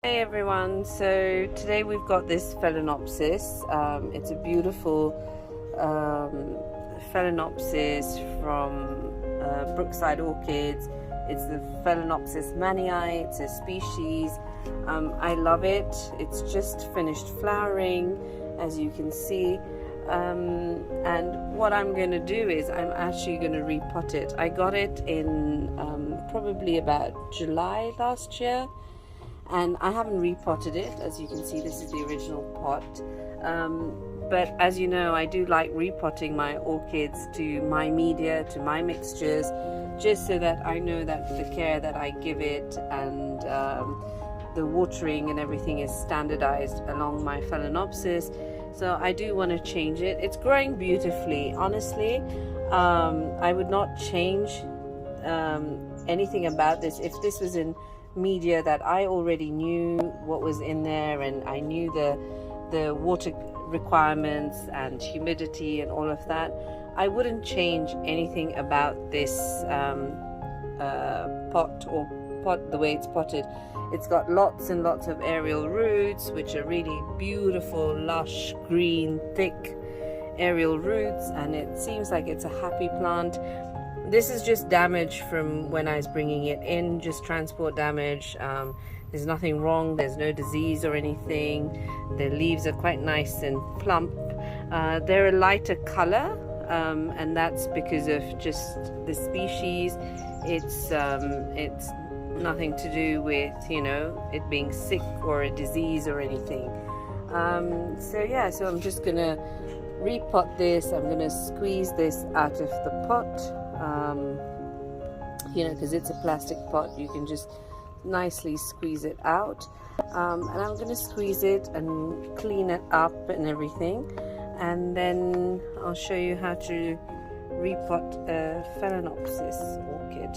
Hey everyone, so today we've got this Phalaenopsis. It's a beautiful Phalaenopsis from Brookside Orchids. It's the Phalaenopsis mannii. It's a species. I love it. It's just finished flowering, as you can see. And what I'm going to do is I'm actually going to repot it. I got it in probably about July last year. And I haven't repotted it. As you can see, this is the original pot. But as you know, I do like repotting my orchids to my media, to my mixtures, just so that I know that the care that I give it and the watering and everything is standardized along my Phalaenopsis. So I do want to change it. It's growing beautifully. Honestly, I would not change anything about this. If this was in media that I already knew what was in there, and I knew the water requirements and humidity and all of that, I wouldn't change anything about this pot, the way it's potted. It's got lots and lots of aerial roots, which are really beautiful, lush, green, thick aerial roots, and it seems like it's a happy plant. This is just damage from when I was bringing it in, just transport damage. There's nothing wrong, there's no disease or anything. The leaves are quite nice and plump. They're a lighter color, and that's because of just the species. It's nothing to do with, you know, it being sick or a disease or anything. So I'm just gonna repot this. I'm gonna squeeze this out of the pot. You know, because it's a plastic pot, you can just nicely squeeze it out, and I'm going to squeeze it and clean it up and everything, and then I'll show you how to repot a Phalaenopsis orchid.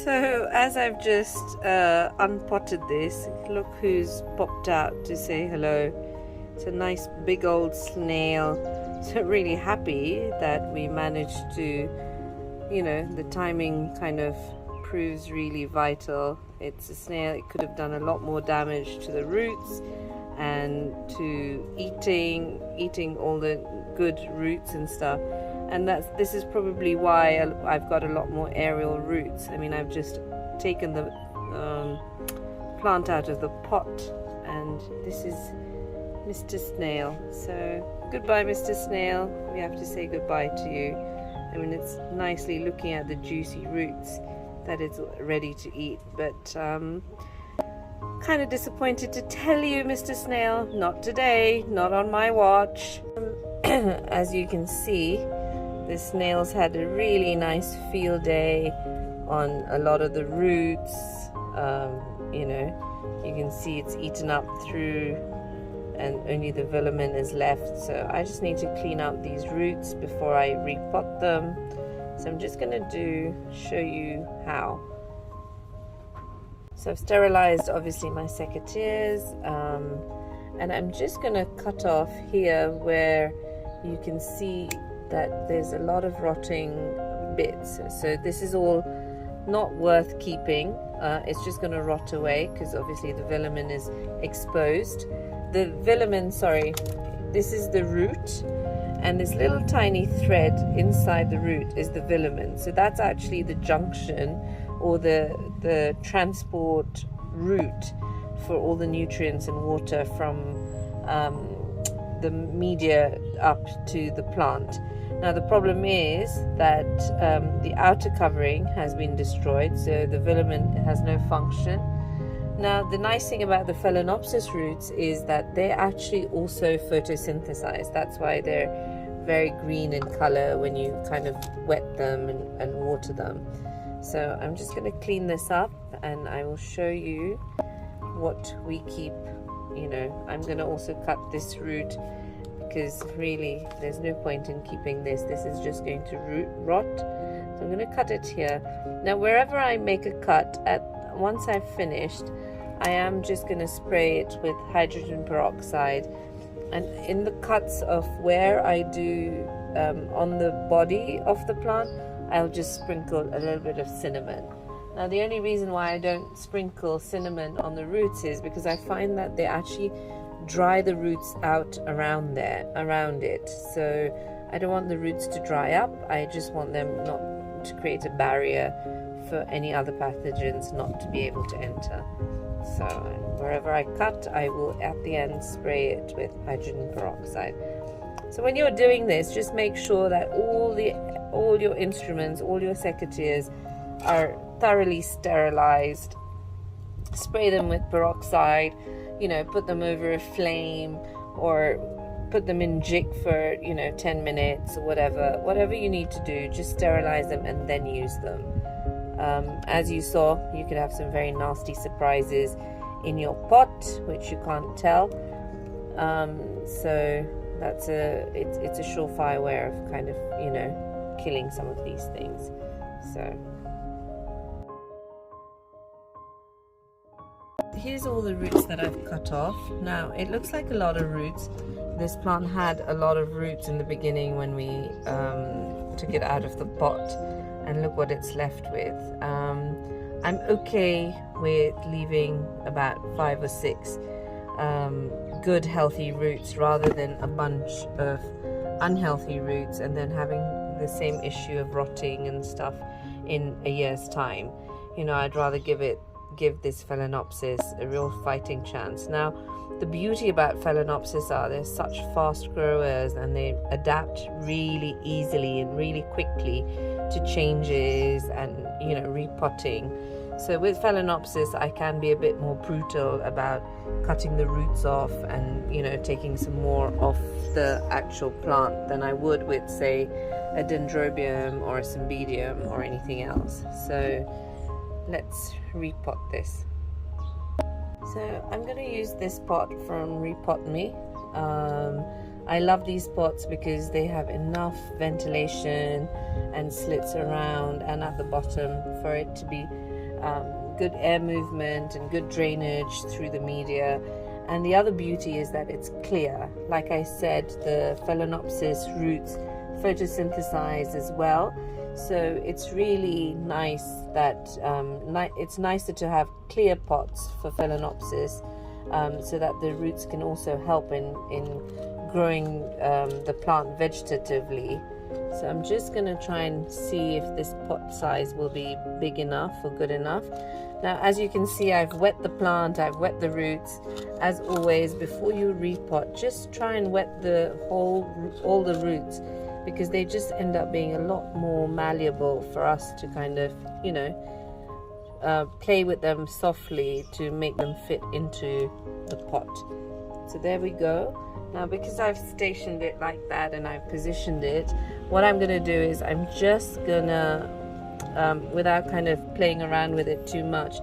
So as I've just unpotted this, look who's popped out to say hello. It's a nice big old snail. So really happy that we managed to, you know, the timing kind of proves really vital. It's a snail. It could have done a lot more damage to the roots and to eating all the good roots and stuff. And this is probably why I've got a lot more aerial roots. I mean, I've just taken the plant out of the pot, and this is Mr. Snail. So goodbye, Mr. Snail. We have to say goodbye to you. I mean, it's nicely looking at the juicy roots that it's ready to eat, but kind of disappointed to tell you, Mr. Snail, not today, not on my watch. As you can see, the snail's had a really nice field day on a lot of the roots. You know, you can see it's eaten up through, and only the filament is left. So I just need to clean out these roots before I repot them. So I'm just going to show you how. So I've sterilized obviously my secateurs, and I'm just going to cut off here where you can see that there's a lot of rotting bits. So this is all not worth keeping. It's just going to rot away because obviously the filament is exposed. The filament, sorry, this is the root, and this little tiny thread inside the root is the filament. So that's actually the junction or the transport route for all the nutrients and water from the media up to the plant. Now the problem is that the outer covering has been destroyed, so the filament has no function. Now the nice thing about the Phalaenopsis roots is that they actually also photosynthesize. That's why they're very green in color when you kind of wet them and water them. So I'm just going to clean this up, and I will show you what we keep. You know, I'm going to also cut this root because really there's no point in keeping this. This is just going to rot. So I'm going to cut it here. Now wherever I make a cut, once I've finished, I am just going to spray it with hydrogen peroxide, and in the cuts of where I do on the body of the plant, I'll just sprinkle a little bit of cinnamon. Now the only reason why I don't sprinkle cinnamon on the roots is because I find that they actually dry the roots out around it. So I don't want the roots to dry up. I just want them not to create a barrier for any other pathogens not to be able to enter. So wherever I cut, I will at the end spray it with hydrogen peroxide. So when you're doing this, just make sure that all your instruments, all your secateurs are thoroughly sterilized. Spray them with peroxide, put them over a flame or put them in jig for 10 minutes or whatever you need to do. Just sterilize them and then use them. As you saw, you could have some very nasty surprises in your pot which you can't tell. So it's a surefire way of kind of killing some of these things. So here's all the roots that I've cut off. Now it looks like a lot of roots. This plant had a lot of roots in the beginning when we took it out of the pot, and look what it's left with. I'm okay with leaving about 5 or 6 good healthy roots rather than a bunch of unhealthy roots and then having the same issue of rotting and stuff in a year's time. I'd rather give this Phalaenopsis a real fighting chance. Now the beauty about Phalaenopsis are they're such fast growers and they adapt really easily and really quickly to changes and repotting. So with Phalaenopsis I can be a bit more brutal about cutting the roots off and taking some more off the actual plant than I would with, say, a Dendrobium or a Cymbidium or anything else. So let's repot this. So I'm going to use this pot from Repotting Phalaenopsis. I love these pots because they have enough ventilation and slits around and at the bottom for it to be good air movement and good drainage through the media. And the other beauty is that it's clear. Like I said, the Phalaenopsis roots photosynthesize as well. So it's really nice that it's nicer to have clear pots for Phalaenopsis so that the roots can also help in growing the plant vegetatively. So I'm just going to try and see if this pot size will be big enough or good enough. Now as you can see, I've wet the plant, I've wet the roots. As always, before you repot, just try and wet all the roots, because they just end up being a lot more malleable for us to kind of play with them softly to make them fit into the pot. So there we go. Now because I've stationed it like that and I've positioned it, what I'm going to do is I'm just gonna without kind of playing around with it too much,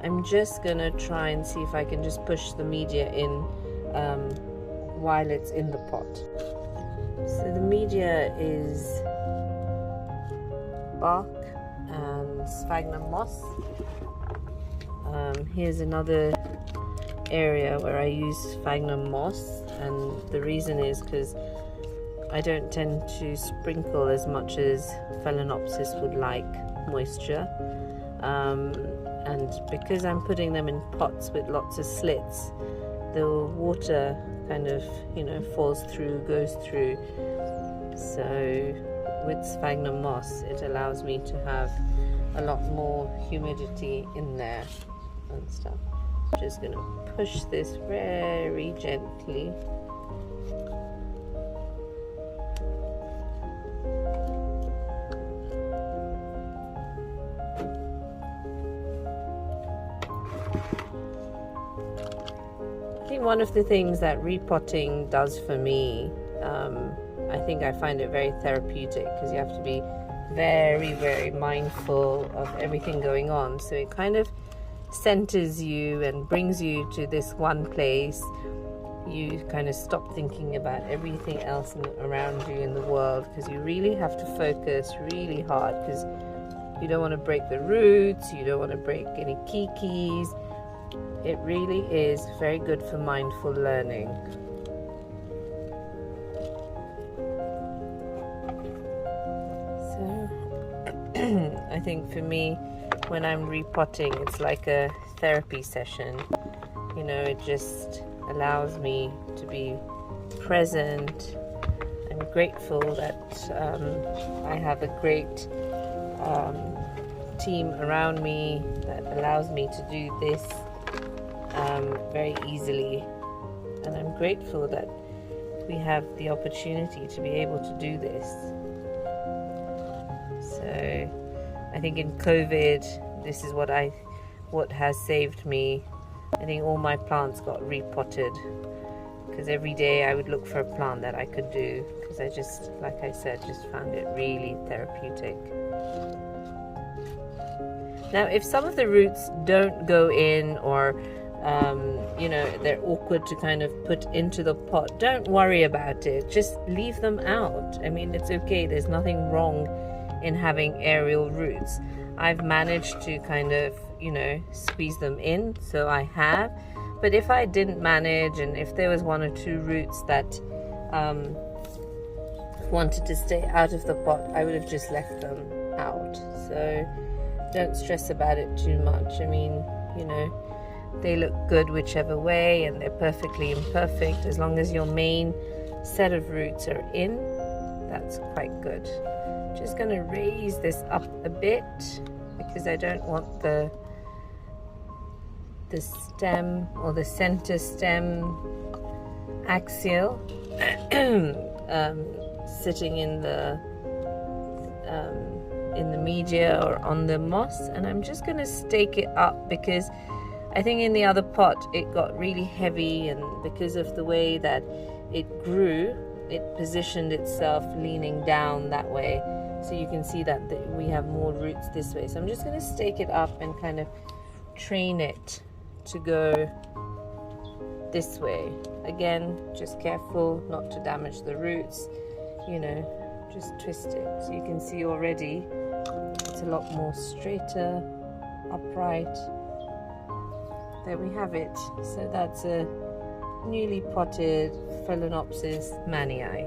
I'm just gonna try and see if I can just push the media in while it's in the pot. So the media is bark and sphagnum moss. Here's another area where I use sphagnum moss, and the reason is because I don't tend to sprinkle as much as Phalaenopsis would like moisture, and because I'm putting them in pots with lots of slits, the water kind of goes through. So with sphagnum moss it allows me to have a lot more humidity in there and stuff. Just going to push this very gently. I think one of the things that repotting does for me, I think I find it very therapeutic, because you have to be very, very mindful of everything going on. So it kind of centers you and brings you to this one place. You kind of stop thinking about everything else around you in the world, because you really have to focus really hard, because you don't want to break the roots, you don't want to break any keys. It really is very good for mindful learning. So I think for me when I'm repotting, it's like a therapy session. You know, it just allows me to be present. I'm grateful that I have a great team around me that allows me to do this very easily, and I'm grateful that we have the opportunity to be able to do this. So I think in COVID, this is what has saved me. I think all my plants got repotted, because every day I would look for a plant that I could do, because I just, like I said, just found it really therapeutic. Now, if some of the roots don't go in, or you know, they're awkward to kind of put into the pot, don't worry about it. Just leave them out. I mean, it's okay. There's nothing wrong in having aerial roots. I've managed to kind of, you know, squeeze them in, so I have. But if I didn't manage, and if there was one or two roots that wanted to stay out of the pot, I would have just left them out. So don't stress about it too much. I mean, you know, they look good whichever way, and they're perfectly imperfect. As long as your main set of roots are in, that's quite good. Just going to raise this up a bit, because I don't want the stem, or the center stem axial sitting in the media or on the moss. And I'm just going to stake it up, because I think in the other pot it got really heavy, and because of the way that it grew, it positioned itself leaning down that way. So you can see that we have more roots this way. So I'm just going to stake it up and kind of train it to go this way. Again, just careful not to damage the roots. You know, just twist it. So you can see already it's a lot more straighter, upright. There we have it. So that's a newly potted Phalaenopsis mannii.